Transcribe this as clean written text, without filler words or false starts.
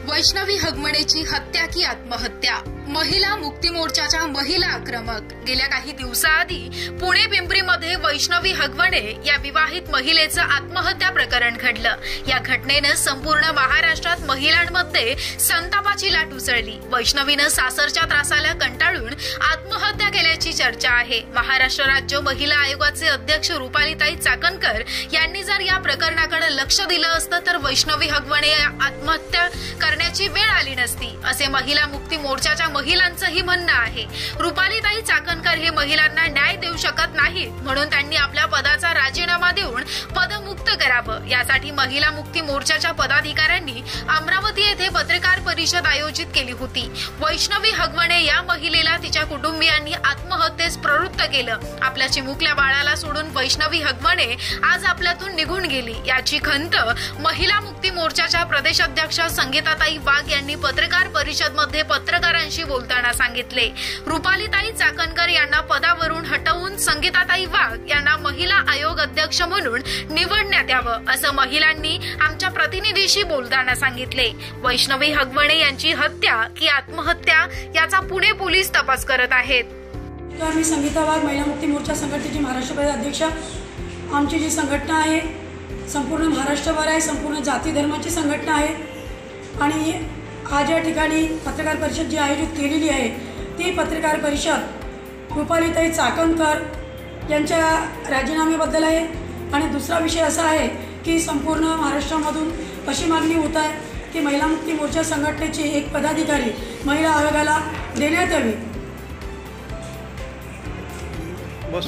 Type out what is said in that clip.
वैष्णवी हगमणेची हत्या की आत्महत्या? महिला मुक्ती मोर्चाच्या महिला आक्रमक. गेल्या काही दिवसाआधी पुणे पिंपरीमध्ये वैष्णवी हगवणे या विवाहित महिलेचं आत्महत्या प्रकरण घडलं. या घटनेनं संपूर्ण महाराष्ट्रात महिलांमध्ये संतापाची लाट उसळली. वैष्णवीनं सासरच्या त्रासाला कंटाळून आत्महत्या केल्याची चर्चा आहे. महाराष्ट्र राज्य महिला आयोगाचे अध्यक्ष रुपालीताई चाकणकर यांनी जर या प्रकरणाकडे लक्ष दिलं असतं तर वैष्णवी हगवणे आत्महत्या करण्याची वेळ आली नसती, असे महिला मुक्ती मोर्चाच्या महिलांचंही म्हणणं आहे. रुपालीताई चाकणकर हे महिलांना न्याय देऊ शकत नाहीत, म्हणून त्यांनी आपल्या पदाचा राजीनामा देऊन पदमुक्त करावं. यासाठी महिला मुक्ती मोर्चाच्या पदाधिकाऱ्यांनी अमरावती येथे पत्रकार परिषद आयोजित केली होती. वैष्णवी हगवणे या महिलेला तिच्या कुटुंबियांनी आत्महत्येस प्रवृत्त केलं. आपल्या चिमुकल्या बाळाला सोडून वैष्णवी हगवणे आज आपल्यातून निघून गेली. याची खंत महिला मुक्ती मोर्चाच्या प्रदेशाध्यक्ष संगीताताई वाघ यांनी पत्रकार परिषदमध्ये पत्रकारांशी बोलताना सांगितले. रुपालीताई चाकणकर यांना पदावरून हटवून संगीताताई वाघ यांना महिला आयोग अध्यक्ष म्हणून निवडण्यात यावं, असं महिलांनी आमच्या प्रतिनिधीशी बोलताना सांगितले. वैष्णवी हगवणे यांची हत्या की आत्महत्या याचा पुणे पोलीस तपास करत आहेत. मी संगीता वाघ, महिला मुक्ती मोर्चा संघटनेची महाराष्ट्र प्रदेश अध्यक्ष. आमची जी संघटना आहे संपूर्ण महाराष्ट्रभर आहे, संपूर्ण जाती धर्माची संघटना आहे आणि आज या ठिकाणी पत्रकार परिषद जी आयोजित केलेली आहे ती पत्रकार परिषद रुपालीताई चाकणकर यांच्या राजीनाम्याबद्दल आहे. आणि दुसरा विषय असा आहे की संपूर्ण महाराष्ट्रामधून अशी मागणी होत आहे की महिला मुक्ती मोर्चा संघटनेची एक पदाधिकारी महिला आयोगाला देण्यात यावी. बस